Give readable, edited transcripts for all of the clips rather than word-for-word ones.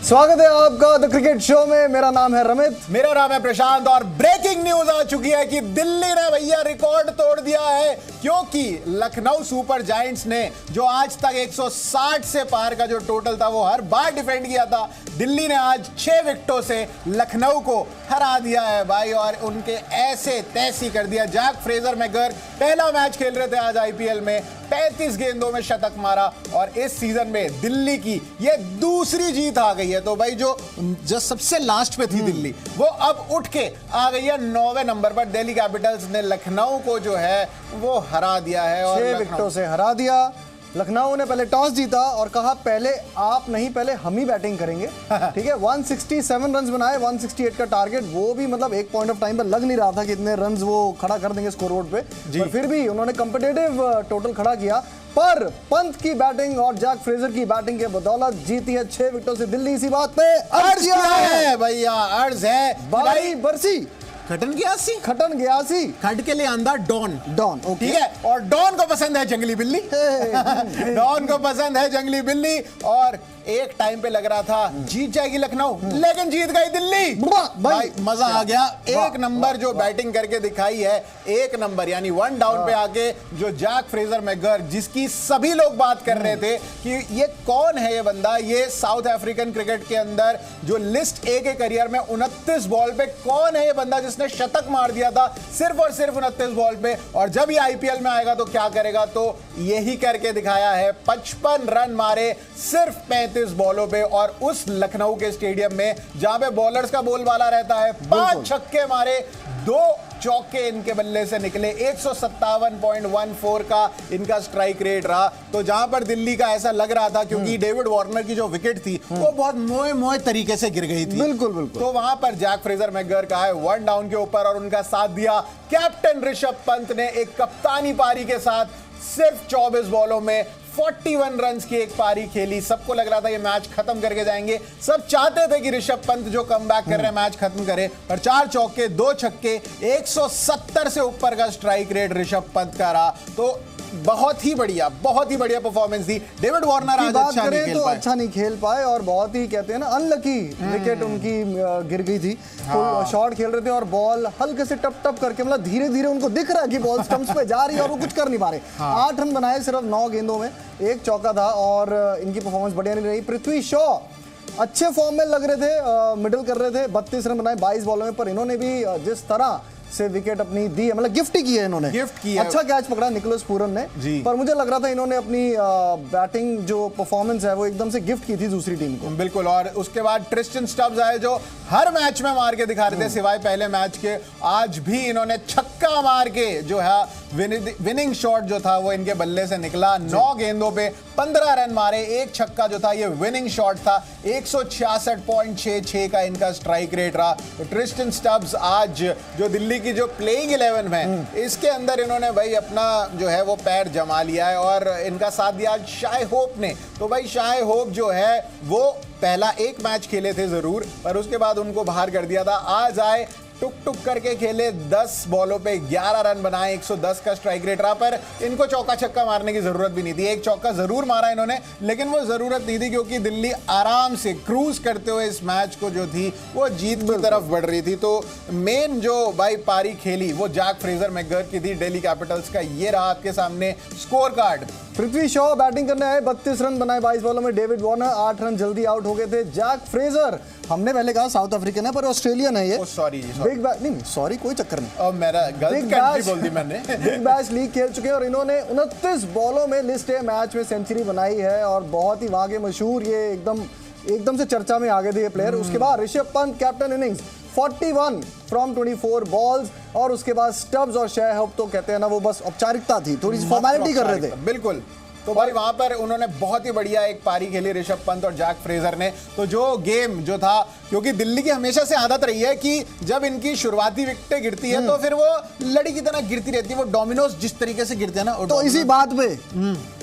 स्वागत है आपका द क्रिकेट शो में। मेरा नाम है रमित, मेरा नाम है प्रशांत और ब्रेकिंग न्यूज आ चुकी है कि दिल्ली ने भैया रिकॉर्ड तोड़ दिया है, क्योंकि लखनऊ सुपर जायंट्स ने जो आज तक 160 से पार का जो टोटल था वो हर बार डिफेंड किया था, दिल्ली ने आज 6 विकेटों से लखनऊ को हरा दिया है भाई। और उनके ऐसे तैसी कर दिया। जैक फ्रेजर मैगर पहला मैच खेल रहे थे आज आईपीएल में, 35 गेंदों में शतक मारा और इस सीजन में दिल्ली की ये दूसरी जीत आ गई है। तो भाई जो सबसे लास्ट पे थी दिल्ली, वो अब उठ के आ गई है 9वें नंबर पर। दिल्ली कैपिटल्स ने लखनऊ को जो है वो हरा दिया है और 6 विकेटों से हरा दिया। लखनऊ ने पहले टॉस जीता और कहा पहले आप नहीं, पहले हम ही बैटिंग करेंगे। ठीक है, 167 रन बनाए, 168 का टारगेट। वो भी मतलब एक पॉइंट ऑफ टाइम पर लग नहीं रहा था कि इतने रन वो खड़ा कर देंगे स्कोर बोर्ड पे, पर फिर भी उन्होंने कॉम्पिटिटिव टोटल खड़ा किया। पर पंत की बैटिंग और जैक फ्रेजर की बैटिंग के बदौलत जीती है 6 विकेटों से दिल्ली। इसी बात पे अर्ज है भैया, अर्ज है बारी बरसी खटन गयासी खट के लिए अंदर डॉन ओके। ठीक है, और डॉन को पसंद है जंगली बिल्ली। डॉन को पसंद है जंगली बिल्ली। और एक टाइम पे लग रहा था जीत जाएगी लखनऊ, लेकिन जीत गई दिल्ली। भाई मजा आ गया। एक नंबर जो बैटिंग करके दिखाई है, एक नंबर यानी 1 डाउन पे आके जो जैक फ्रेजर मैगर, जिसकी सभी लोग बात कर रहे थे कि ये कौन है ये बंदा, ये साउथ अफ्रीकन क्रिकेट के अंदर जो लिस्ट ए के करियर में 29 बॉल पे कौन है ये बंदा जिसने शतक मार दिया था सिर्फ और सिर्फ 29 बॉल पे। और जब ये आईपीएल में आएगा तो क्या करेगा, तो यही करके दिखाया है। 55 रन मारे सिर्फ 35 बॉलों पे, और उस लखनऊ के स्टेडियम में जहां पे बॉलर्स का बोलबाला रहता है। 5 छक्के मारे, 2 चौके इनके बल्ले से निकले। 157.14 का इनका स्ट्राइक रेट रहा। तो जहां पर दिल्ली का ऐसा लग रहा था, क्योंकि डेविड वार्नर की जो विकेट थी वो बहुत मोए तरीके से गिर गई थी। बिल्कुल। तो वहां पर जैक फ्रेजर मैगर का है 1 डाउन के ऊपर, और उनका साथ दिया कैप्टन ऋषभ पंत ने एक कप्तानी पारी के साथ। सिर्फ 24 बॉलों में 41 रन्स की एक पारी खेली। सबको लग रहा था ये मैच खत्म करके जाएंगे। सब चाहते थे कि ऋषभ पंत जो कमबैक कर रहे हैं मैच खत्म करे, पर 4 चौके 2 छक्के, 170 से ऊपर का स्ट्राइक रेट ऋषभ पंत का रहा। तो बहुत ही बढ़िया परफॉर्मेंस थी। डेविड वार्नर आज अच्छा नहीं खेल पाए। अच्छा नहीं खेल पाए और बहुत ही कहते हैं ना अनलकी विकेट उनकी गिर गई थी। तो शॉट खेल रहे थे और बॉल हल्के से टप करके, मतलब धीरे धीरे उनको दिख रहा है कि बॉल स्टंप्स पे जा रही है और वो कुछ कर नहीं पा रहे। 8 रन बनाए सिर्फ 9 गेंदों में, 1 चौका था और इनकी परफॉर्मेंस बढ़िया नहीं रही। पृथ्वी शॉ अच्छे फॉर्म में लग रहे थे, मिडल कर रहे थे, 32 रन बनाए 22 बॉलों में, पर इन्होंने भी जिस तरह से विकेट अपनी दी है, मतलब गिफ्ट ही की है इन्होंने। गिफ्ट की है। अच्छा कैच पकड़ा निकोलस पूरन ने, पर मुझे लग रहा था इन्होंने अपनी बैटिंग जो परफॉर्मेंस है वो एकदम से गिफ्ट की थी दूसरी टीम को। बिल्कुल। और उसके बाद ट्रिस्टन स्टब्स आए जो हर मैच में मार के दिखा रहे थे सिवाय पहले मैच के। आज भी इन्होंने छक्का मार के जो है विनिंग शॉट जो था वो इनके बल्ले से निकला। 9 गेंदों पे 15 रन मारे, 1 छक्का जो था ये विनिंग शॉट था। 166.66 का इनका स्ट्राइक रेट रहा। तो ट्रिस्टन स्टब्स आज जो दिल्ली की जो प्लेइंग 11 में इसके अंदर इन्होंने भाई अपना जो है वो पैर जमा लिया है। और इनका साथ दिया शाय होप ने। तो भाई शाय होप जो है वो पहला एक मैच खेले थे जरूर, पर उसके बाद उनको बाहर कर दिया था। आज आए, टुक करके खेले, 10 बॉलों पे 11 रन बनाए, 110 का स्ट्राइक रेट रहा। पर इनको चौका छक्का मारने की जरूरत भी नहीं थी। 1 चौका जरूर मारा इन्होंने, लेकिन वो जरूरत नहीं थी, क्योंकि दिल्ली आराम से क्रूज करते हुए इस मैच को जो थी वो जीत की तरफ बढ़ रही थी। तो मेन जो भाई पारी खेली वो जैक फ्रेजर मैगर की थी दिल्ली कैपिटल्स का। ये रहा आपके सामने score card. Prithvi Shaw batting करने आए, 32 रन बनाए 22 बॉलों में। डेविड वार्नर 8 रन जल्दी आउट हो गए थे। जैक फ्रेजर हमने पहले कहा साउथ अफ्रीकन है पर ऑस्ट्रेलियन है ये। सॉरी बिग बैश नहीं, सॉरी कोई चक्कर नहीं, मेरा गलत कंट्री बोल दी मैंने। बिग बैश लीग खेल चुके हैं और इन्होंने 29 बॉलों में लिस्ट ए मैच में सेंचुरी बनाई है और बहुत ही वहां के मशहूर, ये एकदम से चर्चा में आ गए थे ये प्लेयर। उसके बाद Rishabh Pant captain innings 41 from 24 balls, और उसके बाद स्टब्स और शाय होप तो कहते हैं ना वो बस औपचारिकता थी, थोड़ी सी फॉर्मेलिटी कर रहे थे। बिल्कुल। तो भाई वहां पर उन्होंने बहुत ही बढ़िया एक पारी खेली ऋषभ पंत और जैक फ्रेजर ने। तो जो गेम जो था, क्योंकि दिल्ली की हमेशा से आदत रही है कि जब इनकी शुरुआती विकेटें गिरती है तो फिर वो लड़ी की तरह गिरती रहती है, वो डोमिनोज जिस तरीके से गिरते हैं ना। तो इसी बात पे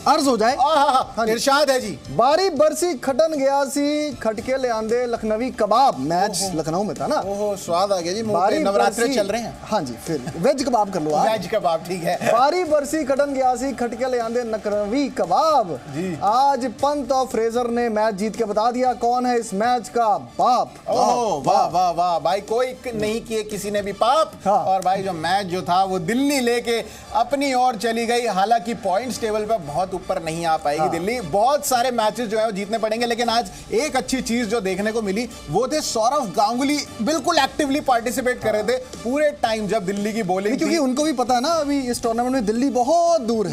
अर्ज हो जाए। हाँ जी। इरशाद है जी। बारी बरसी खटन गया सी खटके ले आंदे लखनवी कबाब। मैच लखनऊ में था ना। ओहो स्वाद आ गया जी मुंह पे। नवरात्रे चल रहे हैं। हाँ जी, फिर वेज कबाब कर लो आप। वेज कबाब ठीक है। बारी बरसी खटन गया सी खटके ले आंदे लखनवी कबाब जी। आज पंत और फ्रेजर ने मैच जीत के बता दिया कौन है इस मैच का बाप। ओह वाह वाह वाह भाई, कोई नहीं किए किसी ने भी पाप। हाँ। और भाई जो मैच जो था वो दिल्ली लेके अपनी ओर चली गई। हालांकि पॉइंट्स टेबल पे बहुत ऊपर नहीं आ पाएगी दिल्ली। बहुत सारे मैचेस जो है वो जीतने पड़ेंगे, लेकिन आज एक अच्छी चीज जो देखने को मिली वो थे सौरव गांगुली बिल्कुल एक्टिवली पार्टिसिपेट कर रहे थे पूरे टाइम जब दिल्ली की बॉलिंग, क्योंकि उनको भी पता है ना अभी इस टूर्नामेंट में दिल्ली बहुत दूर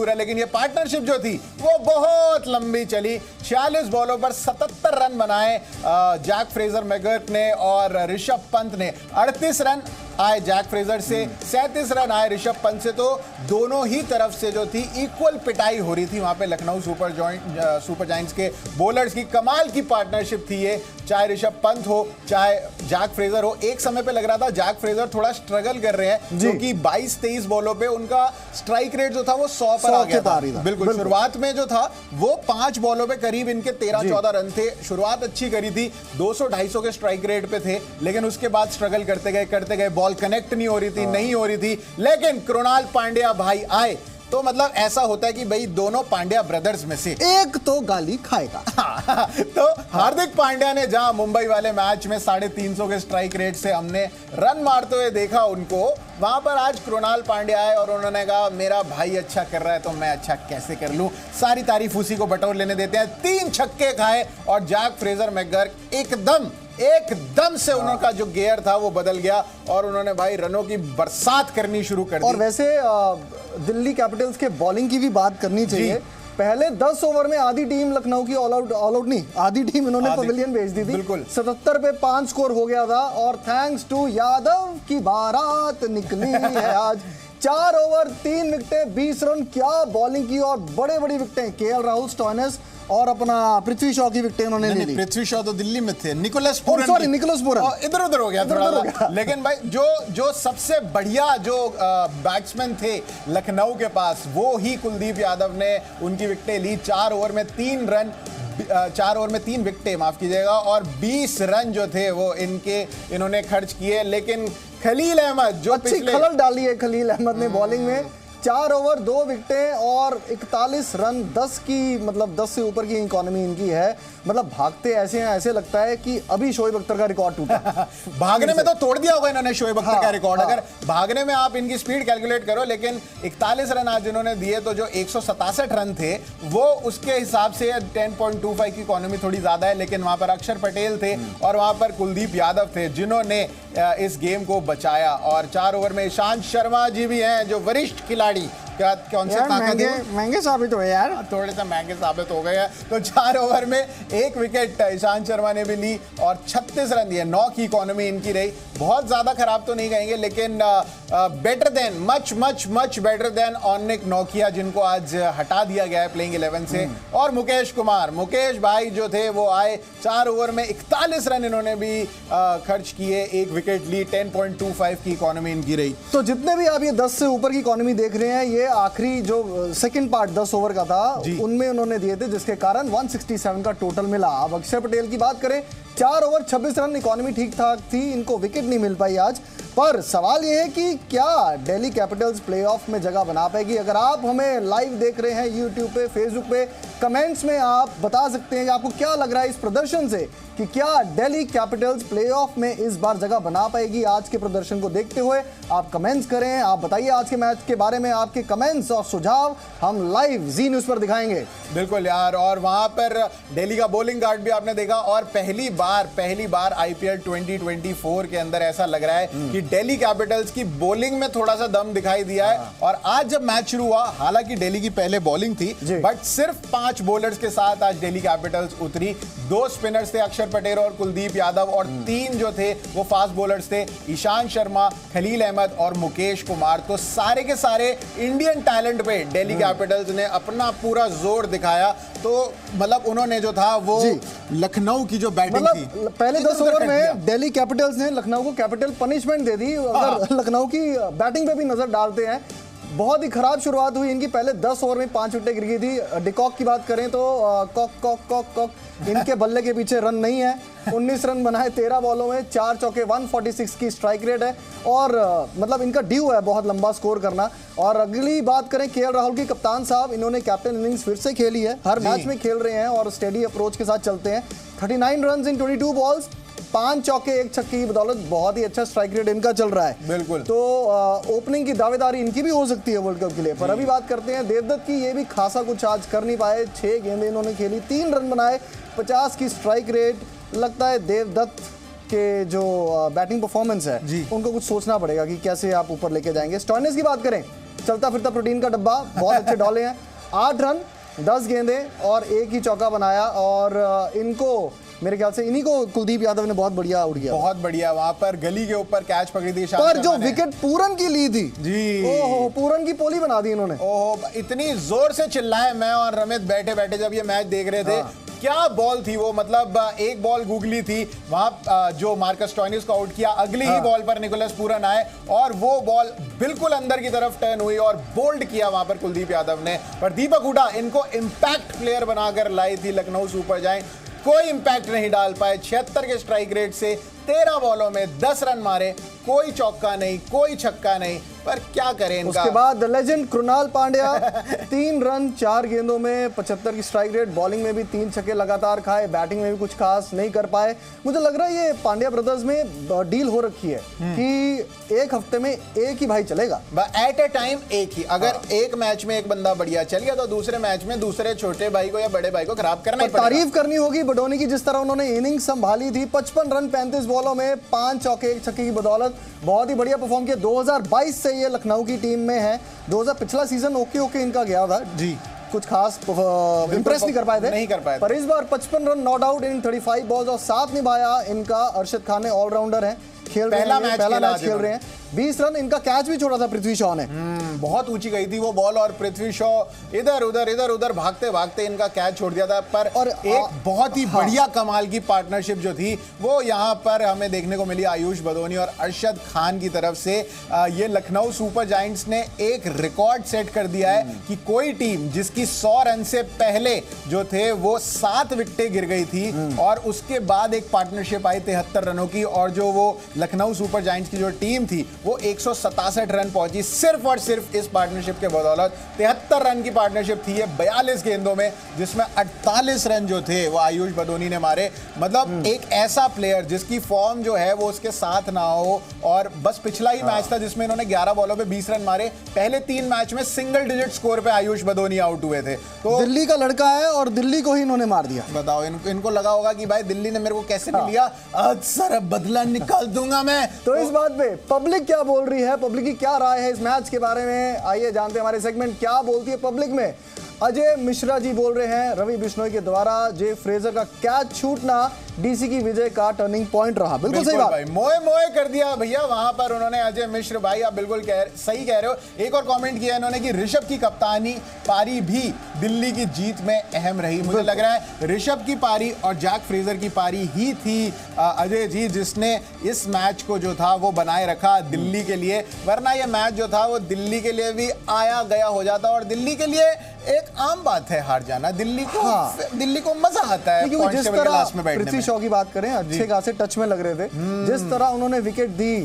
है, लेकिन ये पार्टनरशिप जो थी वो बहुत लंबी चली। 46 बॉलों पर 77 रन बनाए जैक फ्रेजर मैकगर्क ने और ऋषभ पंत ने। 38 रन आए जैक फ्रेजर से, 37 रन आए ऋषभ पंत से। तो दोनों ही तरफ से जो थी इक्वल पिटाई हो रही थी वहां पे लखनऊ सुपर जायंट्स के बॉलर्स की। कमाल की पार्टनरशिप थी ये, चाहे ऋषभ पंत हो चाहे जैक फ्रेजर हो। एक समय पे लग रहा था जैक फ्रेजर थोड़ा स्ट्रगल कर रहे हैं क्योंकि 22-23 बॉलों पे उनका स्ट्राइक रेट जो था वो 100 पर आ गया था। बिल्कुल शुरुआत में जो था वो 5 बॉलों पे करीब इनके 13-14 रन थे। शुरुआत अच्छी करी थी, 200-250 के स्ट्राइक रेट पे थे, लेकिन उसके बाद स्ट्रगल करते गए, बॉल कनेक्ट नहीं हो रही थी, नहीं हो रही थी। लेकिन कृणाल पांड्या भाई आए तो मतलब ऐसा होता है कि भाई दोनों पांड्या ब्रदर्स में से एक तो गाली खाएगा। तो हार्दिक पांड्या ने जहां मुंबई वाले मैच में 350 के स्ट्राइक रेट से हमने रन मारते हुए देखा उनको, वहां पर आज कृणाल पांड्या आए और उन्होंने कहा मेरा भाई अच्छा कर रहा है तो मैं अच्छा कैसे कर लूं। सारी तारीफ उसी को बटोर लेने देते हैं। 3 छक्के खाए और जैक फ्रेजर मैकगर्क एकदम से उनका जो गियर था वो बदल गया और उन्होंने भाई रनों की बरसात करनी शुरू कर दी। और वैसे दिल्ली कैपिटल्स के बॉलिंग की भी बात करनी चाहिए। पहले 10 ओवर में आधी टीम लखनऊ की ऑल आउट नहीं, आधी टीम इन्होंने पवेलियन भेज दी थी। 77 पे 5 स्कोर हो गया था और थैंक्स टू यादव की बारात निकली है आज। 4 ओवर 3 विकेटें 20 रन, क्या बॉलिंग की और बड़े विकेटें। केएल राहुल, स्टॉइनिस और अपना पृथ्वी शॉ की विकेटें उन्होंने ले ली। पृथ्वी शॉ तो दिल्ली में थे, निकोलस पूरन इधर उधर हो गया थोड़ा। लेकिन भाई जो सबसे बढ़िया जो बैट्समैन थे लखनऊ के पास वो ही कुलदीप यादव ने उनकी विकेटें ली। 4 ओवर में 3 विकेटें माफ कीजिएगा और 20 रन जो थे वो इन्होंने खर्च किए। लेकिन खलील अहमद जो अच्छी खलल डाली है खलील अहमद ने बॉलिंग में। 4 ओवर 2 विकेटें और 41 रन, 10 से ऊपर की इकोनॉमी इनकी है। मतलब भागते ऐसे हैं, ऐसे लगता है कि अभी शोएब अख्तर का रिकॉर्ड टूटा। भागने में तो तोड़ दिया होगा इन्होंने शोएब अख्तर का रिकॉर्ड। अगर भागने में आप इनकी स्पीड कैलकुलेट करो, लेकिन 41 रन आज इन्होंने दिए तो जो 167 रन थे वो उसके हिसाब से 10.25 की इकोनॉमी थोड़ी ज्यादा है। लेकिन वहां पर अक्षर पटेल थे और वहां पर कुलदीप यादव थे जिन्होंने इस गेम को बचाया। और 4 ओवर में ईशांत शर्मा जी भी हैं जो वरिष्ठ खिलाड़ी, कौन से महंगे साबित हुए यार, थोड़े से महंगे साबित हो गए हैं। तो 4 ओवर में 1 विकेट ईशांत शर्मा ने भी ली और 36 रन दिए। 9 की इकोनॉमी इनकी रही। बहुत ज्यादा खराब तो नहीं कहेंगे, लेकिन better than much better than ऑनिक नोकिया जिनको आज हटा दिया गया है प्लेइंग 11 से। और मुकेश भाई जो थे वो आए। 4 ओवर में 41 रन इन्होंने भी खर्च किए, 1 विकेट ली। 10.25 की इकोनॉमी इनकी रही। तो जितने भी आप ये 10 से ऊपर की इकोनॉमी देख रहे हैं, ये आखिरी जो सेकंड पार्ट 10 ओवर का था उनमें उन्होंने दिए थे, जिसके कारण 167 का टोटल मिला। अब अक्षर पटेल की बात करें, 4 ओवर 26 रन, इकोनॉमी ठीक ठाक थी, इनको विकेट नहीं मिल पाई आज। पर सवाल यह है कि क्या दिल्ली कैपिटल्स प्लेऑफ में जगह बना पाएगी? अगर आप हमें लाइव देख रहे हैं यूट्यूब पे, फेसबुक पे, कमेंट्स में आप बता सकते हैं कि आपको क्या लग रहा है इस प्रदर्शन से कि क्या दिल्ली कैपिटल्स प्लेऑफ में इस बार जगह बना पाएगी। आज के प्रदर्शन को देखते हुए आप कमेंट्स करें, आप बताइए आज के मैच के बारे में आपके कमेंट्स और सुझाव हम लाइव जी न्यूज पर दिखाएंगे। बिल्कुल यार। और वहां पर दिल्ली का बॉलिंग गार्ड भी आपने देखा और पहली बार आईपीएल 2024 के अंदर ऐसा लग रहा है कि दिल्ली कैपिटल्स की बॉलिंग में थोड़ा सा दम दिखाई दिया है। और आज जब मैच शुरू हुआ, हालांकि दिल्ली की पहले बॉलिंग थी, बट सिर्फ 5 बॉलर्स के साथ आज दिल्ली कैपिटल्स उतरी। 2 स्पिनर्स थे, अक्षर पटेल और कुलदीप यादव, और 3 जो थे वो फास्ट बॉलर्स थे, ईशांत शर्मा, खलील अहमद और मुकेश कुमार। तो सारे के सारे इंडियन टैलेंट पे दिल्ली कैपिटल्स ने अपना पूरा जोर दिखाया। तो मतलब उन्होंने जो था वो लखनऊ की जो बैटिंग थी, पहले 10 ओवर में दिल्ली कैपिटल्स ने लखनऊ को कैपिटल पनिशमेंट दे दी। अगर लखनऊ की बैटिंग पे भी नजर डालते हैं, बहुत ही खराब शुरुआत हुई इनकी। पहले 10 ओवर में 5 विकेटें गिर गई थी। डिकॉक की बात करें तो कॉक कॉक कॉक कॉक इनके बल्ले के पीछे रन नहीं है। 19 रन बनाए 13 बॉलों में, 4 चौके, 146 की स्ट्राइक रेट है और मतलब इनका ड्यू है बहुत लंबा स्कोर करना। और अगली बात करें केएल राहुल की, कप्तान साहब इन्होंने कैप्टन इनिंग्स फिर से खेली है, हर मैच में खेल रहे हैं और स्टेडी अप्रोच के साथ चलते हैं। 39 रन इन 22 बॉल्स, 5 चौके 1 छक्के की बदौलत बहुत ही अच्छा स्ट्राइक रेट इनका चल रहा है। बिल्कुल। तो ओपनिंग की दावेदारी इनकी भी हो सकती है वर्ल्ड कप के लिए। पर अभी बात करते हैं देवदत्त की, ये भी खासा कुछ आज कर नहीं पाए। 6 गेंदें इन्होंने खेली, 3 रन बनाए, 50 की स्ट्राइक रेट। लगता है देवदत्त के जो बैटिंग परफॉर्मेंस है उनको कुछ सोचना पड़ेगा कि कैसे आप ऊपर लेके जाएंगे। स्टॉइनिस की बात करें, चलता फिरता प्रोटीन का डब्बा, बहुत अच्छे डॉले हैं। 8 रन 10 गेंदें और 1 ही चौका बनाया और इनको मेरे ख्याल से इन्हीं को कुलदीप यादव ने बहुत बढ़िया उड़ गया, बहुत बढ़िया। वहां पर गली के ऊपर कैच पकड़ी थी पर जो विकेट पूरन की ली थी जी, ओहो, पूरन की पोली बना दी इन्होंने। ओहो, इतनी जोर से चिल्लाए मैं और रमित बैठे बैठे जब ये मैच देख रहे थे। क्या बॉल थी वो, मतलब एक बॉल गूगली थी वहां जो मार्कस स्टॉइनिस को आउट किया, अगली ही बॉल पर निकोलस पूरन आए और वो बॉल बिल्कुल अंदर की तरफ टर्न हुई और बोल्ड किया वहां पर कुलदीप यादव ने। पर दीपक हुडा इनको इंपैक्ट प्लेयर बनाकर लाई थी लखनऊ सुपर जायंट, कोई इंपैक्ट नहीं डाल पाए। 76 के स्ट्राइक रेट से 13 बॉलों में 10 रन मारे, कोई चौका नहीं, कोई छक्का नहीं, पर क्या करें इनका। उसके बाद लेजेंड कृणाल पांड्या 3 रन 4 गेंदों में 75 की स्ट्राइक रेट, बॉलिंग में भी 3 छक्के लगातार खाए, बैटिंग में भी कुछ खास नहीं कर पाए। मुझे लग रहा है ये पांड्या ब्रदर्स में डील हो रखी है कि एक हफ्ते में एक ही भाई चलेगा, एट ए टाइम एक ही। अगर एक मैच में एक बंदा बढ़िया चल गया तो दूसरे मैच में दूसरे छोटे भाई को या बड़े भाई को खराब करना ही पड़ेगा। तारीफ करनी होगी बडोनी की, जिस तरह उन्होंने इनिंग्स संभाली थी। 55 रन 35 बॉलों में 5 चौके 1 छक्के की बदौलत बहुत ही बढ़िया परफॉर्म किया। 2022 से ये लखनऊ की टीम में है। 2000 पिछला सीजन ओके इनका गया था जी, कुछ खास इंप्रेस नहीं कर पाए थे, पर इस बार 55 run not out in 35 balls और साथ निभाया इनका अरशद खान ने, ऑलराउंडर है, पहला मैच खेल रहे हैं। 20 रन, इनका कैच भी छोड़ा था पृथ्वी शॉ ने, बहुत ऊंची गई थी वो बॉल और पृथ्वी शॉ इधर उधर भागते भागते इनका कैच छोड़ दिया था। पर और एक बहुत ही बढ़िया कमाल की पार्टनरशिप जो थी वो यहाँ पर हमें देखने को मिली आयुष बदोनी और अरशद खान की तरफ से। ये लखनऊ सुपर जायंट्स ने एक रिकॉर्ड सेट कर दिया है कि कोई टीम जिसकी 100 रन से पहले जो थे वो 7 विकेटें गिर गई थी और उसके बाद एक पार्टनरशिप आई 73 रनों की, और जो वो लखनऊ सुपर जायंट्स की जो टीम थी वो 167 रन पहुंची सिर्फ और सिर्फ इस पार्टनरशिप के बदौलत। 73 रन की पार्टनरशिप थी ये 42 गेंदों में, जिसमें 48 रन जो थे वो आयुष बदोनी ने मारे। मतलब एक ऐसा प्लेयर जिसकी फॉर्म जो है वो उसके साथ ना हो, और बस पिछला ही मैच था जिसमें इन्होंने 11 बॉलों पे 20 रन मारे। पहले 3 मैच में सिंगल डिजिट स्कोर पे आयुष बदोनी आउट हुए थे। तो दिल्ली का लड़का है और दिल्ली को ही इन्होंने मार दिया। बताओ इनको लगा होगा कि भाई दिल्ली ने मेरे को कैसे लिया, आज सारा बदला निकाल दूंगा मैं। तो इस बात पे पब्लिक क्या बोल रही है, पब्लिक की क्या राय है इस मैच के बारे में, आइए जानते हैं हमारे सेगमेंट क्या बोलती है पब्लिक में। अजय मिश्रा जी बोल रहे हैं रवि बिश्नोई के द्वारा जे फ्रेजर का कैच छूटना डीसी की विजय का टर्निंग पॉइंट रहा। बिल्कुल सही बात, भाई मोए मोए कर दिया भैया वहां पर उन्होंने। अजय मिश्र भाई आप बिल्कुल सही कह रहे हो। एक और कमेंट किया इन्होंने कि ऋषभ की कप्तानी पारी भी दिल्ली की जीत में अहम रही। मुझे लग रहा है ऋषभ की पारी और जैक फ्रेजर की पारी ही थी अजय जी जिसने इस मैच को जो था वो बनाए रखा दिल्ली के लिए, वरना ये मैच जो था वो दिल्ली के लिए भी आया गया हो जाता और दिल्ली के लिए एक आम बात है हार जाना। दिल्ली को मजा आता है जिस तरह पृथ्वी शॉ की बात करें, अच्छे खासे टच में लग रहे थे, जिस तरह उन्होंने विकेट दी,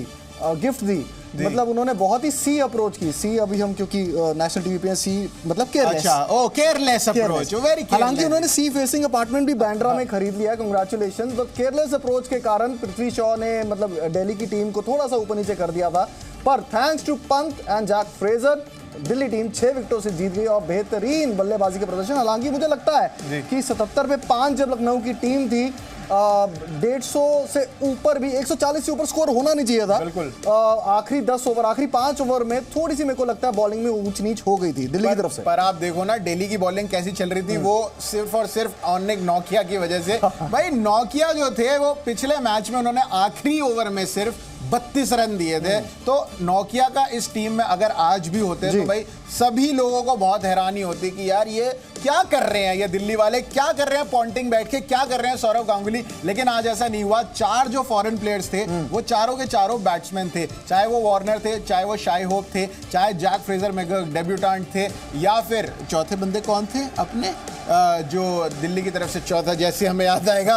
गिफ्ट दी, मतलब उन्होंने बहुत ही सी अप्रोच की। सी अभी हम क्योंकि नेशनल टीवी पे सी मतलब careless, careless approach, very careless. हालांकि उन्होंने सी फेसिंग अपार्टमेंट भी बैंड्रा में खरीद लिया है, कांग्रेचुलेशंस। बट केयरलेस अप्रोच के कारण पृथ्वी शॉ ने मतलब दिल्ली की टीम को थोड़ा सा ऊपर नीचे कर दिया था। पर thanks to Pant and Jake Fraser Delhi team 6 विकेटों से जीत गई और बेहतरीन बल्लेबाजी का प्रदर्शन। हालांकि मुझे लगता है कि 77 पे 5 जब लखनऊ की टीम थी, 150 से ऊपर भी 140 से ऊपर स्कोर होना नहीं चाहिए था। आखिरी 10 ओवर, आखिरी 5 ओवर में थोड़ी सी मेरे को लगता है बॉलिंग में ऊंच नीच हो गई थी दिल्ली की तरफ से। पर आप देखो ना दिल्ली की बॉलिंग कैसी चल रही थी, वो सिर्फ और सिर्फ ऑनिक नोकिया की वजह से। भाई नोकिया जो थे वो पिछले मैच में उन्होंने आखिरी ओवर में सिर्फ 32 रन दिए थे। तो नोकिया का इस टीम में अगर आज भी होते तो भाई सभी लोगों को बहुत हैरानी होती कि यार ये क्या कर रहे हैं ये दिल्ली वाले, क्या कर रहे हैं पॉन्टिंग बैठ के, क्या कर रहे हैं सौरव गांगुली। लेकिन आज ऐसा नहीं हुआ। 4 जो फॉरेन प्लेयर्स थे वो चारों के चारों बैट्समैन थे, चाहे वो वार्नर थे, चाहे वो शाई होप थे, चाहे जैक फ्रेजर मैकगर्क डेब्यूटेंट थे, या फिर चौथे बंदे कौन थे अपने जो दिल्ली की तरफ से चौथा, जैसे हमें याद आएगा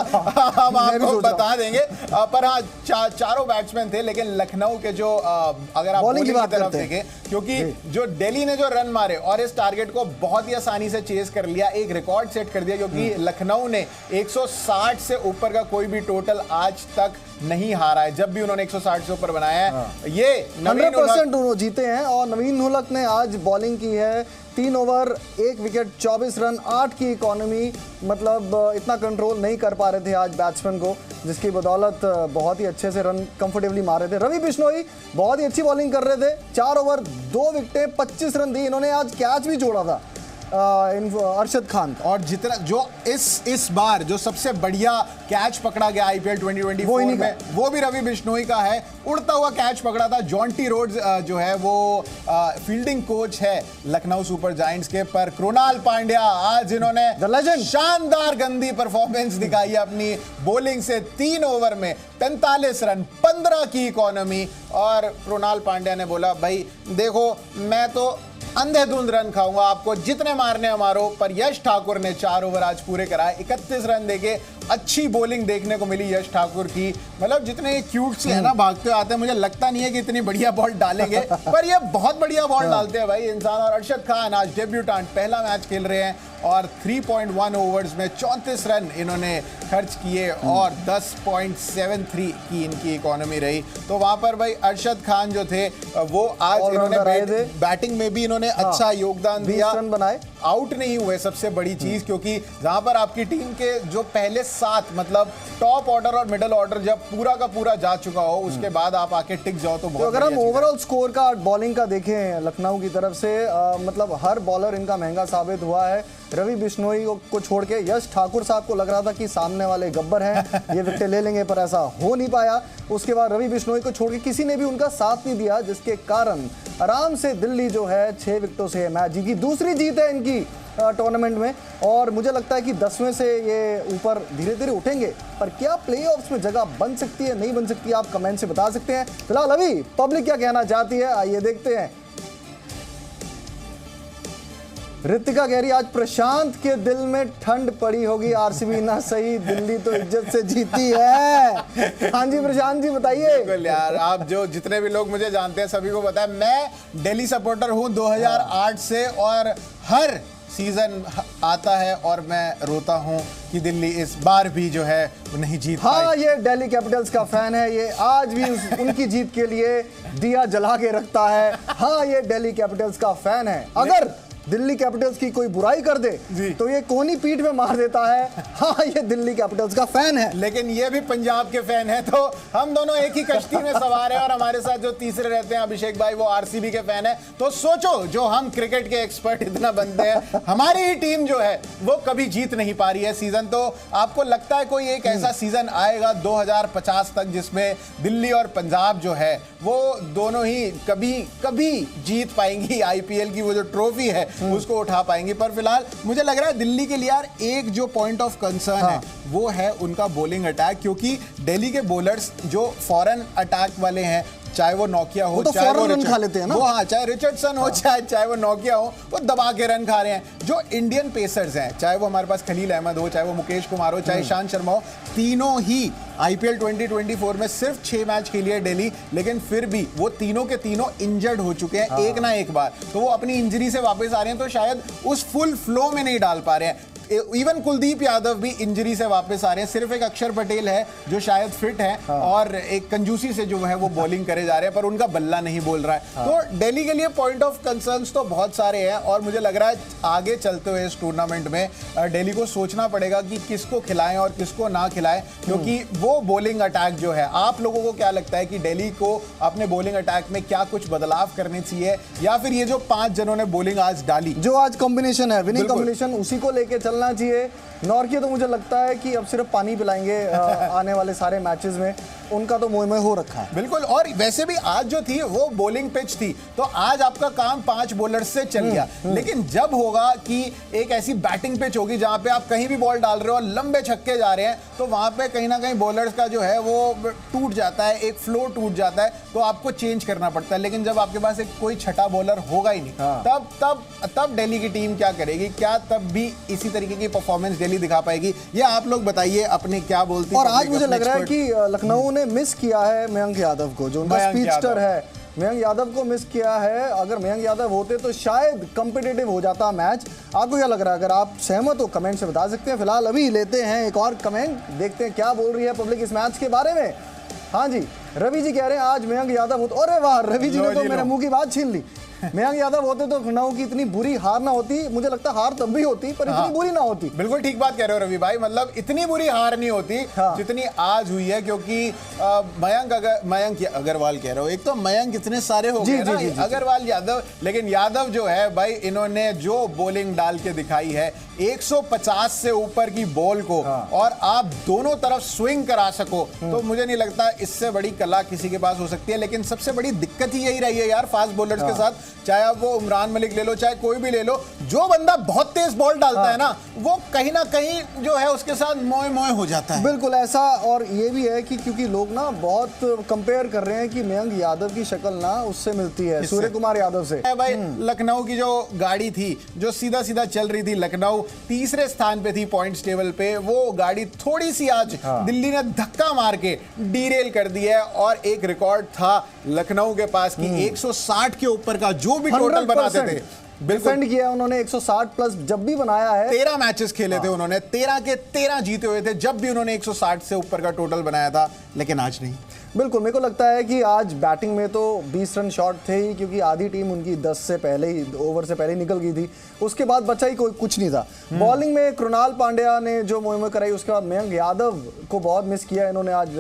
हम आपको बता देंगे। पर हाँ चारों बैट्समैन थे। लेकिन लखनऊ के जो अगर आप बॉलिंग की तरफ देखें, क्योंकि जो दिल्ली ने जो रन मारे और इस टारगेट को बहुत ही आसानी से चेस कर लिया, एक रिकॉर्ड सेट कर दिया, क्योंकि लखनऊ ने 160 से ऊपर का कोई भी टोटल आज तक नहीं हारा है। जब भी उन्होंने 160 से ऊपर बनाया है। ये 100% उन्होंने जीते हैं। और नवीन उलक ने आज बॉलिंग की है, 3 ओवर 1 विकेट 24 रन 8 की इकोनॉमी। मतलब इतना कंट्रोल नहीं कर पा रहे थे आज बैट्समैन को, जिसकी बदौलत बहुत ही अच्छे से रन कंफर्टेबली मार रहे थे। रवि बिश्नोई बहुत ही अच्छी बॉलिंग कर रहे थे, 4 ओवर 2 विकेटें 25 रन दी। इन्होंने आज कैच भी जोड़ा था अरशद खान। और जितना जो इस बार जो सबसे बढ़िया कैच पकड़ा गया आईपीएल 2024 में, वो भी रवि बिश्नोई का है। उड़ता हुआ कैच पकड़ा था। जॉन्टी रोड्स जो है वो फील्डिंग कोच है लखनऊ सुपर जायंट्स के। पर कृणाल पांड्या आज इन्होंने शानदार गंदी परफॉर्मेंस दिखाई है अपनी बॉलिंग से। 3 ओवर में 45 रन 15 की इकोनॉमी। और कृणाल पांड्या ने बोला, भाई देखो मैं तो अंधेधुंध रन खाऊंगा, आपको जितने मारने हैं मारो। पर यश ठाकुर ने 4 ओवर आज पूरे कराए, 31 रन देके अच्छी बॉलिंग देखने को मिली यश ठाकुर की। मतलब जितने क्यूट से है ना भागते आते हैं, मुझे लगता नहीं है कि इतनी बढ़िया बॉल डालेंगे, पर ये बहुत बढ़िया बॉल डालते हैं भाई इंसान। और अरशद खान आज डेब्यूटेंट पहला मैच खेल रहे हैं और 3.1 ओवर्स में 34 रन इन्होंने खर्च किए और 10.73 की इनकी इकोनॉमी रही। तो वहां पर भाई अरशद खान जो थे वो आज इन्होंने बैटिंग में भी इन्होंने अच्छा योगदान दिया, रन बनाए, आउट नहीं हुए। सबसे बड़ी चीज, क्योंकि जहां पर आपकी टीम के जो पहले 7 मतलब टॉप ऑर्डर और मिडिल ऑर्डर जब पूरा का पूरा जा चुका हो, उसके बाद आप आके टिक जाओ तो बहुत। तो अगर हम ओवरऑल स्कोर का बॉलिंग का देखें लखनऊ की तरफ से, मतलब हर बॉलर इनका महंगा साबित हुआ है। रवि बिश्नोई को छोड़ के यश ठाकुर साहब को लग रहा था कि सामने वाले गब्बर हैं, ये विकेट ले लेंगे, पर ऐसा हो नहीं पाया। उसके बाद रवि बिश्नोई को छोड़ के किसी ने भी उनका साथ नहीं दिया, जिसके कारण आराम से दिल्ली जो है 6 विकेटों से मैच जीती। दूसरी जीत है इनकी टूर्नामेंट में, और मुझे लगता है कि 10वें से ये ऊपर धीरे धीरे उठेंगे। पर क्या प्लेऑफ्स में जगह बन सकती है, नहीं बन सकती, आप कमेंट से बता सकते हैं। फिलहाल अभी पब्लिक क्या कहना चाहती है, आइए देखते हैं। ऋतिका कह रही आज प्रशांत के दिल में ठंड पड़ी होगी, आरसीबी ना सही दिल्ली तो इज्जत से जीती है। हाँ जी प्रशांत जी बताइए। बिल्कुल यार, आप जो जितने भी लोग मुझे जानते हैं सभी को पता है मैं दिल्ली सपोर्टर हूँ 2008 से, और हर सीजन आता है और मैं रोता हूं कि दिल्ली इस बार भी जो है वो नहीं जीत पाई। हाँ, ये दिल्ली कैपिटल्स का फैन है, ये आज भी उनकी जीत के लिए दिया जला के रखता है। हाँ, ये दिल्ली कैपिटल्स का फैन है। अगर दिल्ली कैपिटल्स की कोई बुराई कर दे तो ये कोहनी पीठ में मार देता है। हाँ, ये दिल्ली कैपिटल्स का फैन है। लेकिन ये भी पंजाब के फैन है, तो हम दोनों एक ही कश्ती में सवार हैं। और हमारे साथ जो तीसरे रहते हैं अभिषेक भाई, वो आरसीबी के फैन है। तो सोचो, जो हम क्रिकेट के एक्सपर्ट इतना बनते हैं, हमारी ही टीम जो है वो कभी जीत नहीं पा रही है सीजन। तो आपको लगता है कोई एक ऐसा सीजन आएगा 2050 तक जिसमें दिल्ली और पंजाब जो है वो दोनों ही कभी जीत पाएंगी, आईपीएल की वो जो ट्रॉफी है उसको उठा पाएंगी? पर फिलहाल मुझे लग रहा है दिल्ली के लिए यार एक जो पॉइंट ऑफ कंसर्न है वो है उनका बॉलिंग अटैक, क्योंकि दिल्ली के बॉलर्स जो फॉरेन अटैक वाले हैं, चाहे वो नोकिया हो, तो चाहे वो रन खा लेते हैं ना, वो हाँ, चाहे रिचर्डसन हो, चाहे वो नोकिया हो, वो दबा के रन खा रहे हैं। जो इंडियन पेसर्स हैं, चाहे वो हमारे पास खलील अहमद हो, चाहे वो मुकेश कुमार हो, चाहे ईशांत शर्मा हो, तीनों ही आईपीएल 2024 में सिर्फ 6 मैच खेली है दिल्ली, लेकिन फिर भी वो तीनों के तीनों इंजर्ड हो चुके हैं एक ना एक बार। तो वो अपनी इंजरी से वापस आ रहे हैं, तो शायद उस फुल फ्लो में नहीं डाल पा रहे हैं। इवन कुलदीप यादव भी इंजरी से वापस आ रहे हैं। सिर्फ एक अक्षर पटेल है जो शायद फिट है और एक कंजूसी से जो है वो बॉलिंग करे जा रहे हैं, पर उनका बल्ला नहीं बोल रहा है। तो दिल्ली के लिए पॉइंट ऑफ कंसर्न्स तो बहुत सारे हैं, और मुझे लग रहा है आगे चलते हुए इस टूर्नामेंट में दिल्ली को सोचना पड़ेगा कि किसको खिलाएं और किसको ना खिलाएं, क्योंकि वो बॉलिंग अटैक जो है, आप लोगों को क्या लगता है कि दिल्ली को अपने बॉलिंग अटैक में क्या कुछ बदलाव करने चाहिए, या फिर ये जो 5 जनों ने बॉलिंग आज डाली, जो आज कॉम्बिनेशन है, विनिंग कॉम्बिनेशन, उसी को लेके चलना चलना चाहिए। नॉर्के तो मुझे लगता है कि अब सिर्फ पानी पिलाएंगे आने वाले सारे मैचेस में, उनका तो मोह में हो रखा है। बिल्कुल, और वैसे भी आज जो थी वो बॉलिंग पिच थी, तो आज आपका काम 5 बॉलर्स से चल गया। लेकिन जब होगा कि एक ऐसी बैटिंग पिच होगी जहां पे आप कहीं भी बॉल डाल रहे हो और लंबे छक्के जा रहे हैं, तो वहां पे कहीं ना कहीं बॉलर्स का जो है वो टूट जाता है, एक फ्लो टूट जाता है, तो आपको चेंज करना पड़ता है। लेकिन जब आपके पास एक कोई छठा बॉलर होगा ही नहीं, तब दिल्ली की टीम क्या करेगी? क्या तब भी इसी तरीके की परफॉर्मेंस दिल्ली दिखा पाएगी? ये आप लोग बताइए अपने क्या बोलती हैं। और आज मुझे लग रहा है कि लखनऊ ने मिस किया है मयंक यादव को, जो उनका स्पीडस्टर है। मयंक यादव को मिस किया है। अगर मयंक यादव होते तो शायद कंपिटिटिव हो जाता मैच। आपको क्या लग रहा है? अगर आप सहमत हो कमेंट से बता सकते हैं। फिलहाल अभी लेते हैं एक और कमेंट, देखते हैं क्या बोल रही है पब्लिक इस मैच के बारे में। हाँ जी, रवि जी कह रहे हैं आज मयंक यादव होते। अरे वाह, रवि जी ने तो मेरे मुंह की बात छीन ली। मयंक यादव होते तो लखनऊ की इतनी बुरी हार ना होती। मुझे लगता है हार तब भी होती, पर इतनी बुरी ना होती। बिल्कुल ठीक बात कह रहे हो रवि भाई, मतलब इतनी बुरी हार नहीं होती जितनी आज हुई है, क्योंकि मयंक अग्रवाल कह रहे हो, एक तो मयंक इतने सारे हो गए ना, अग्रवाल यादव, लेकिन यादव जो है भाई, इन्होंने जो बॉलिंग डाल के दिखाई है 150 से ऊपर की बॉल को, और आप दोनों तरफ स्विंग करा सको, तो मुझे नहीं लगता इससे बड़ी कला किसी के पास हो सकती है। लेकिन सबसे बड़ी दिक्कत ही यही रही है यार फास्ट बॉलर्स के साथ, चाहे आप वो उमरान मलिक ले लो, चाहे कोई भी ले लो, जो बंदा बहुत तेज बॉल डालता है ना, वो कहीं ना कहीं जो है उसके साथ मोए हो जाता है। बिल्कुल ऐसा। और ये भी है कि क्योंकि लोग ना बहुत कंपेयर कर रहे हैं कि मयंक यादव की शक्ल ना उससे मिलती है, सूर्य कुमार यादव से। भाई लखनऊ की जो गाड़ी थी, जो सीधा सीधा चल रही थी, लखनऊ तीसरे स्थान पे थी पॉइंट्स टेबल पे, वो गाड़ी थोड़ी सी आज दिल्ली ने धक्का मार के डीरेल कर दी है। और एक रिकॉर्ड था लखनऊ के पास कि 160 के ऊपर का जो भी टोटल बनाते थे, डिफेंड किया उन्होंने। 160 प्लस जब भी बनाया है। 13 मैचेस खेले थे उन्होंने, 13 के 13 जीते हुए थे जब भी उन्होंने 160 से ऊपर का टोटल बनाया था, लेकिन आज नहीं। बिल्कुल, मेरे को लगता है कि आज बैटिंग में तो 20 रन शॉर्ट थे ही, क्योंकि आधी टीम उनकी 10 से पहले ही, ओवर से पहले निकल गई थी। उसके बाद बचा ही कोई कुछ नहीं था। बॉलिंग में कृणाल पांड्या ने जो मुहिम कराई, उसके बाद मयंक यादव को बहुत मिस किया इन्होंने आज,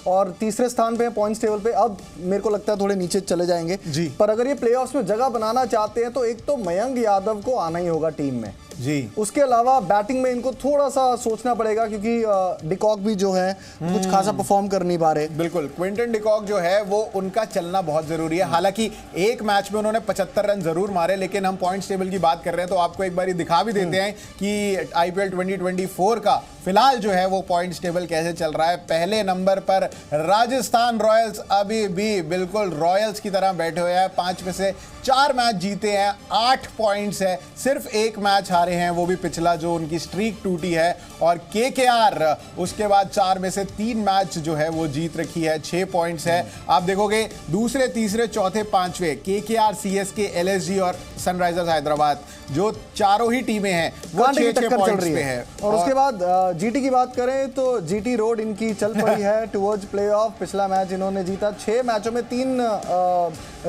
और तीसरे स्थान पे पॉइंट्स टेबल पे। अब मेरे को लगता है थोड़े नीचे चले जाएंगे, पर अगर ये प्लेऑफ्स में जगह बनाना चाहते हैं तो एक तो मयंक यादव को आना ही होगा टीम में जी। उसके अलावा बैटिंग में इनको थोड़ा सा सोचना पड़ेगा, क्योंकि डिकॉक भी जो है कुछ खासा परफॉर्म कर नहीं पा रहे। बिल्कुल, क्विंटन डिकॉक जो है वो उनका चलना बहुत जरूरी है। हालांकि एक मैच में उन्होंने 75 रन जरूर मारे, लेकिन हम पॉइंट्स टेबल की बात कर रहे हैं तो आपको एक बार दिखा भी देते हैं कि आईपीएल 2024 का फिलहाल जो है वो पॉइंट्स टेबल कैसे चल रहा है। पहले नंबर पर राजस्थान रॉयल्स अभी भी बिल्कुल रॉयल्स की तरह बैठे हुए हैं। 5 में से 4 मैच जीते हैं, 8 पॉइंट्स है, सिर्फ एक मैच हारे हैं, वो भी पिछला जो उनकी स्ट्रीक टूटी है। और केकेआर उसके बाद 4 में से 3 मैच जो है वो जीत रखी है, 6 पॉइंट्स है। आप देखोगे दूसरे, तीसरे, चौथे, पांचवे केकेआर, सीएसके, एलएसजी और सनराइजर्स हैदराबाद, जो चारों ही टीमें हैं वो 6-6 पॉइंट्स पे है। और उसके बाद जीटी की बात करें तो जीटी रोड इनकी चल पड़ी है टुवर्ड्स प्लेऑफ। पिछला मैच इन्होंने जीता, 6 मैचों में 3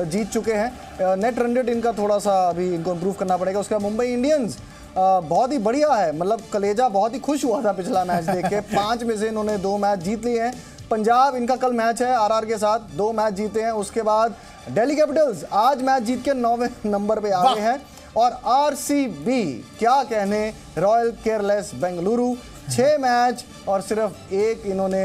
जीत चुके हैं। नेट रन रेट इनका थोड़ा सा अभी इनको इंप्रूव करना पड़ेगा। उसके बाद मुंबई इंडियंस बहुत ही बढ़िया है, मतलब कलेजा बहुत ही खुश हुआ था पिछला मैच देख के। 5 में से इन्होंने 2 मैच जीत लिए हैं। पंजाब, इनका कल मैच है आरआर के साथ, 2 मैच जीते हैं। उसके बाद दिल्ली कैपिटल्स आज मैच जीत के 9वें नंबर पे आ गए हैं। और आरसीबी, क्या कहने, रॉयल केयरलेस बेंगलुरु, 6 मैच और सिर्फ 1 इन्होंने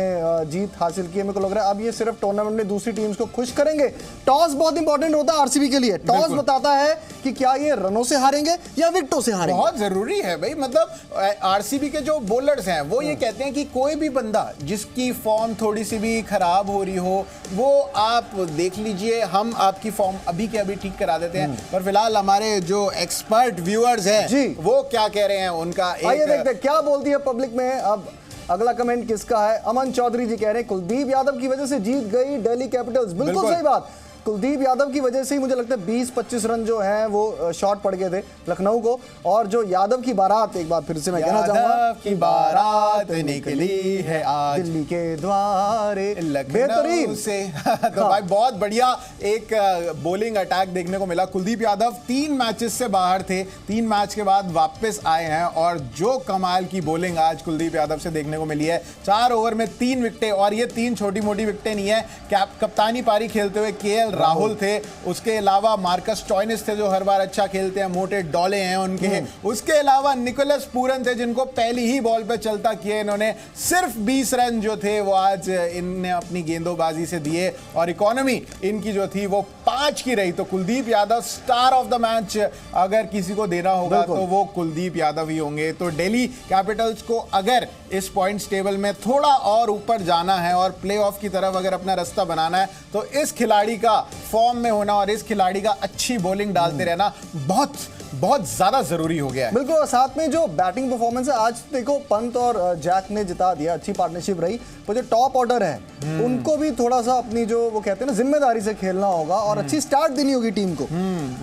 जीत हासिल की है। मेरे को लग रहा है अब ये सिर्फ टूर्नामेंट में दूसरी टीम्स को खुश करेंगे। टॉस बहुत इंपॉर्टेंट होता है आरसीबी के लिए। टॉस बताता है कि क्या ये रनों से हारेंगे या विकेटों से हारेंगे। बहुत जरूरी है भाई, मतलब आरसीबी के जो बॉलर्स हैं वो ये कहते हैं कि कोई भी बंदा जिसकी फॉर्म थोड़ी सी भी खराब हो रही हो, वो आप देख लीजिए, हम आपकी फॉर्म अभी के अभी ठीक करा देते हैं। पर फिलहाल हमारे जो एक्सपर्ट व्यूअर्स हैं वो क्या कह रहे हैं, उनका आइए देखते हैं क्या बोलती है पब्लिक में। अब अगला कमेंट किसका है? अमन चौधरी जी कह रहे हैं कुलदीप यादव की वजह से जीत गई दिल्ली कैपिटल्स। बिल्कुल सही बात, कुलदीप यादव की वजह से ही मुझे लगता है 20-25 रन जो हैं वो शॉर्ट पड़ गए थे लखनऊ को। और जो यादव की बारात, एक बार फिर से मैं कहना चाहूंगा की बारात निकली है आज दिल्ली के द्वारे, बेहतरीन से। तो भाई बहुत बढ़िया एक बॉलिंग अटैक देखने को मिला। कुलदीप यादव 3 मैचेस से बाहर थे, 3 मैच के बाद वापस आए हैं और जो कमाल की बॉलिंग आज कुलदीप यादव से देखने को मिली है। 4 ओवर में 3 विकेटें, और ये 3 छोटी मोटी विकेटें नहीं है। कप्तानी पारी खेलते हुए केएल राहुल थे, उसके अलावा मार्कस स्टोइनिस थे जो हर बार अच्छा खेलते हैं, मोटे डोले हैं उनके, उसके अलावा निकोलस पूरन थे जिनको पहली ही बॉल पे चलता किए इन्होंने। सिर्फ 20 रन जो थे वो आज इनने अपनी गेंदोबाजी से दिए और इकोनॉमी इनकी जो थी वो 5 की रही। तो Kuldeep Yadav star of the match अगर किसी को देना होगा तो वो कुलदीप यादव ही होंगे। तो दिल्ली कैपिटल्स को अगर इस पॉइंट्स टेबल में थोड़ा और ऊपर जाना है और प्लेऑफ की तरफ अगर अपना रास्ता बनाना है तो इस खिलाड़ी का फॉर्म में होना और इस खिलाड़ी का अच्छी बॉलिंग डालते रहना बहुत बहुत ज्यादा जरूरी हो गया है। बिल्कुल, और साथ में जो बैटिंग परफॉर्मेंस है आज देखो, पंत और जैक ने जिता दिया, अच्छी पार्टनरशिप रही। तो जो टॉप ऑर्डर है उनको भी थोड़ा सा अपनी जो वो कहते हैं ना जिम्मेदारी से खेलना होगा और अच्छी स्टार्ट देनी होगी टीम को।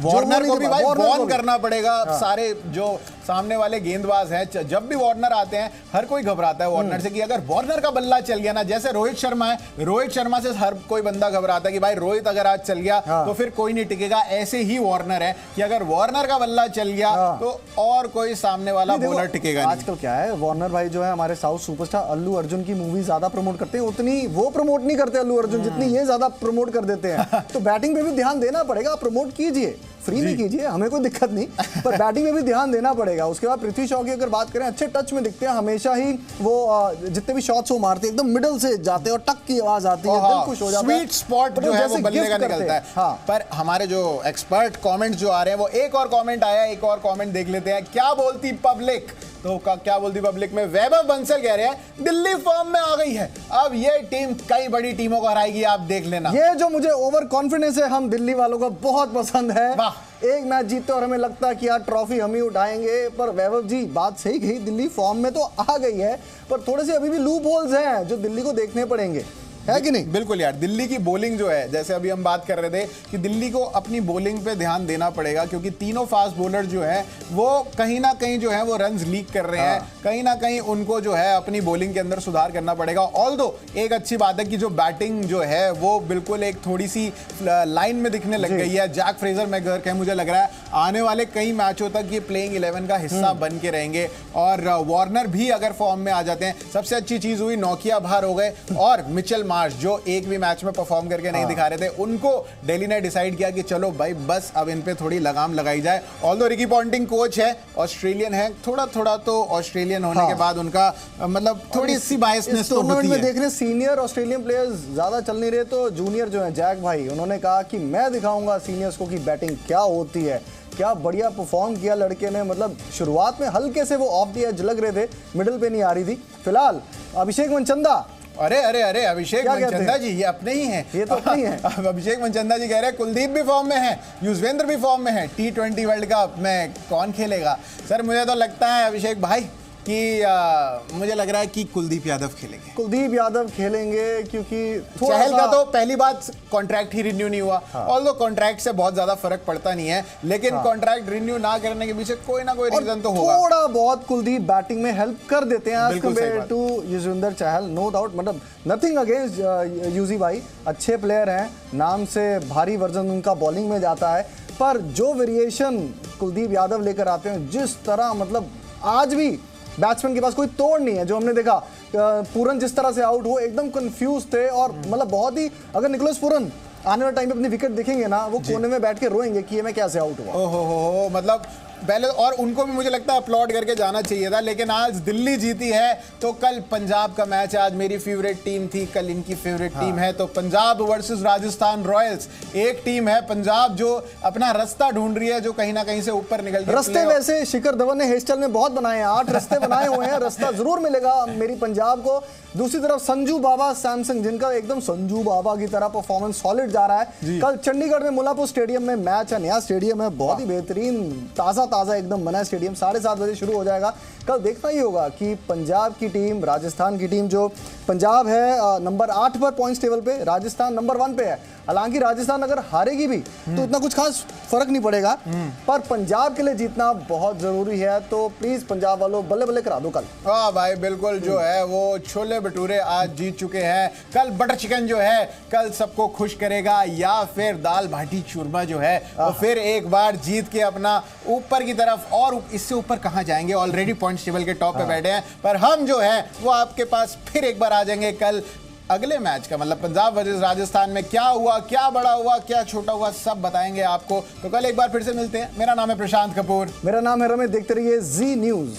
वार्नर को भी भाई वॉर्न करना पड़ेगा। सारे जो सामने वाले गेंदबाज हैं, जब भी वार्नर आते हैं हर कोई घबराता है वार्नर से कि अगर वार्नर का बल्ला चल गया ना, जैसे रोहित शर्मा है, रोहित शर्मा से हर कोई बंदा घबराता है कि भाई रोहित अगर आज चल गया तो फिर कोई नहीं टिकेगा। ऐसे ही वार्नर है कि अगर वार्नर का बल्ला चल गया तो और कोई सामने वाला बॉलर टिकेगा नहीं। आजकल क्या है, वार्नर भाई जो है हमारे साउथ सुपरस्टार अल्लू अर्जुन की मूवी ज्यादा प्रमोट करते हैं, उतनी वो प्रमोट नहीं करते अल्लू अर्जुन जितनी ये ज्यादा प्रमोट कर देते हैं। तो बैटिंग पे भी ध्यान देना पड़ेगा, प्रमोट कीजिए, फ्री में कीजिए, हमें कोई दिक्कत नहीं, पर बैटिंग में भी ध्यान देना पड़ेगा। उसके बाद पृथ्वी शॉ की अगर बात करें, अच्छे टच में दिखते हैं हमेशा ही वो, जितने भी शॉट्स वो मारते हैं एकदम मिडल से जाते हैं और टक की आवाज आती है, दिल खुश हो जाता है। स्वीट स्पॉट जो है वो बल्ले का निकलता है। हाँ। पर हमारे जो एक्सपर्ट कमेंट्स जो आ रहे हैं वो एक और कमेंट आया, एक और कमेंट देख लेते हैं। क्या बोलती पब्लिक, तो क्या बोलती पब्लिक में वैभव बंसल कह रहे हैं दिल्ली फॉर्म में आ गई है, अब ये टीम कई बड़ी टीमों को हराएगी, आप देख लेना। ये जो मुझे ओवर कॉन्फिडेंस है हम दिल्ली वालों का बहुत पसंद है। वाह। एक मैच जीतते और हमें लगता है कि यार ट्रॉफी हम ही उठाएंगे, पर वैभव जी बात सही कही, दिल्ली फॉर्म में तो आ गई है पर थोड़े से अभी भी लूप होल्स हैं जो दिल्ली को देखने पड़ेंगे, है कि नहीं? बिल्कुल यार, दिल्ली की बॉलिंग जो है, जैसे अभी हम बात कर रहे थे कि दिल्ली को अपनी बॉलिंग पे ध्यान देना पड़ेगा क्योंकि तीनों फास्ट बॉलर जो है वो कहीं ना कहीं जो है वो रन्स लीक कर रहे हैं, कहीं ना कहीं उनको जो है अपनी बॉलिंग के अंदर सुधार करना पड़ेगा। ऑल्दो एक अच्छी बात है कि जो बैटिंग जो है वो बिल्कुल एक थोड़ी सी लाइन में दिखने लग गई है। जैक फ्रेजर मैकगर्क है, मुझे लग रहा है आने वाले कई मैचों तक ये प्लेइंग 11 का हिस्सा बन के रहेंगे और वार्नर भी अगर फॉर्म में आ जाते हैं। सबसे अच्छी चीज हुई नौकिया बाहर हो गए और मिचेल मार्श जो एक भी मैच में परफॉर्म करके नहीं दिखा रहे थे, उनको दिल्ली ने डिसाइड किया कि चलो भाई बस अब इन पे थोड़ी लगाम लगाई जाए। ऑल्दो रिकी पॉन्टिंग कोच है, ऑस्ट्रेलियन है, थोड़ा थोड़ा तो ऑस्ट्रेलियन होने के बाद उनका मतलब थोड़ी सी बायसनेस तो होती है। देख रहे सीनियर ऑस्ट्रेलियन प्लेयर्स ज्यादा चल नहीं रहे तो जूनियर जो है जैक भाई, उन्होंने कहा कि मैं दिखाऊंगा सीनियर्स को कि बैटिंग क्या होती है। क्या बढ़िया परफॉर्म किया लड़के ने, मतलब शुरुआत में हल्के से वो ऑफ द एज लग रहे थे, मिडिल पे नहीं आ रही थी। फिलहाल अभिषेक मनचंदा, अरे अरे अरे अभिषेक मनचंदा जी ये अपने ही हैं, ये तो अपने ही हैं। अभिषेक मनचंदा जी कह रहे हैं कुलदीप भी फॉर्म में है, युजवेंद्र भी फॉर्म में है, T20 वर्ल्ड कप में कौन खेलेगा? सर मुझे तो लगता है अभिषेक भाई कि मुझे लग रहा है कि कुलदीप यादव खेलेंगे। कुलदीप यादव खेलेंगे क्योंकि चहल का तो पहली बात कॉन्ट्रैक्ट ही रिन्यू नहीं हुआ। ऑल्दो कॉन्ट्रैक्ट से बहुत ज्यादा फर्क पड़ता नहीं है, लेकिन कॉन्ट्रैक्ट रिन्यू ना करने के पीछे कोई ना कोई रीजन तो होगा। थोड़ा बहुत कुलदीप बैटिंग में हेल्प कर देते हैं as compare to Yuzvendra Chahal, no doubt. मतलब नथिंग अगेंस्ट यूजी भाई, अच्छे प्लेयर हैं, नाम से भारी वर्जन उनका बॉलिंग में जाता है, पर जो वेरिएशन कुलदीप यादव लेकर आते हैं, जिस तरह मतलब आज भी बैट्समैन के पास कोई तोड़ नहीं है। जो हमने देखा पूरन जिस तरह से आउट हुए, एकदम कंफ्यूज थे और मतलब बहुत ही, अगर निकोलस पूरन आने वाले टाइम पे अपनी विकेट देखेंगे ना, वो कोने में बैठ के रोएंगे कि ये मैं कैसे आउट हुआ। ओहो, मतलब पहले और उनको भी मुझे लगता है अपलॉड करके जाना चाहिए था, लेकिन आज दिल्ली जीती है तो कल पंजाब का मैच है। आज मेरी फेवरेट टीम थी, कल इनकी फेवरेट टीम है, तो पंजाब वर्सेस राजस्थान रॉयल्स एक टीम है। पंजाब जो अपना रास्ता ढूंढ रही है, जो कहीं ना कहीं से ऊपर निकल के रास्ते वैसे शिखर धवन ने हेयर स्टाइल में बहुत बनाए हैं, 8 रास्ते बनाए हुए हैं, रास्ता जरूर मिलेगा मेरी पंजाब को। दूसरी तरफ संजू बाबा सैमसंग, जिनका एकदम संजू बाबा की तरह परफॉर्मेंस सॉलिड जा रहा है। कल चंडीगढ़ में मुलापुर स्टेडियम में मैच है, नया स्टेडियम है, बहुत ही बेहतरीन ताज़ा एकदम बना स्टेडियम, 7:30 बजे शुरू हो जाएगा। कल देखना ही होगा कि पंजाब की टीम, राजस्थान की टीम, जो पंजाब है नंबर 8 पर पॉइंट्स टेबल पे, राजस्थान नंबर 1 पे है। हालांकि राजस्थान अगर हारेगी भी तो इतना कुछ खास फर्क नहीं पड़ेगा, पर पंजाब के लिए जीतना बहुत जरूरी है। तो प्लीज पंजाब वालों बल्ले बल्ले करा दो कल। हाँ भाई बिल्कुल, जो है वो छोले भटूरे आज जीत चुके हैं, कल बटर चिकन जो है कल सबको खुश करेगा, या फिर दाल बाटी चूरमा जो है वो फिर एक बार जीत के अपना ऊपर की तरफ, और इससे ऊपर कहाँ जाएंगे, ऑलरेडी पॉइंट्स टेबल के टॉप पे बैठे हैं, पर हम जो है वो आपके पास फिर एक बार आ जाएंगे कल अगले मैच का, मतलब पंजाब वर्सेस राजस्थान में क्या हुआ, क्या बड़ा हुआ, क्या छोटा हुआ, सब बताएंगे आपको। तो कल एक बार फिर से मिलते हैं। मेरा नाम है प्रशांत कपूर। मेरा नाम है रमेश। देखते रहिए जी न्यूज।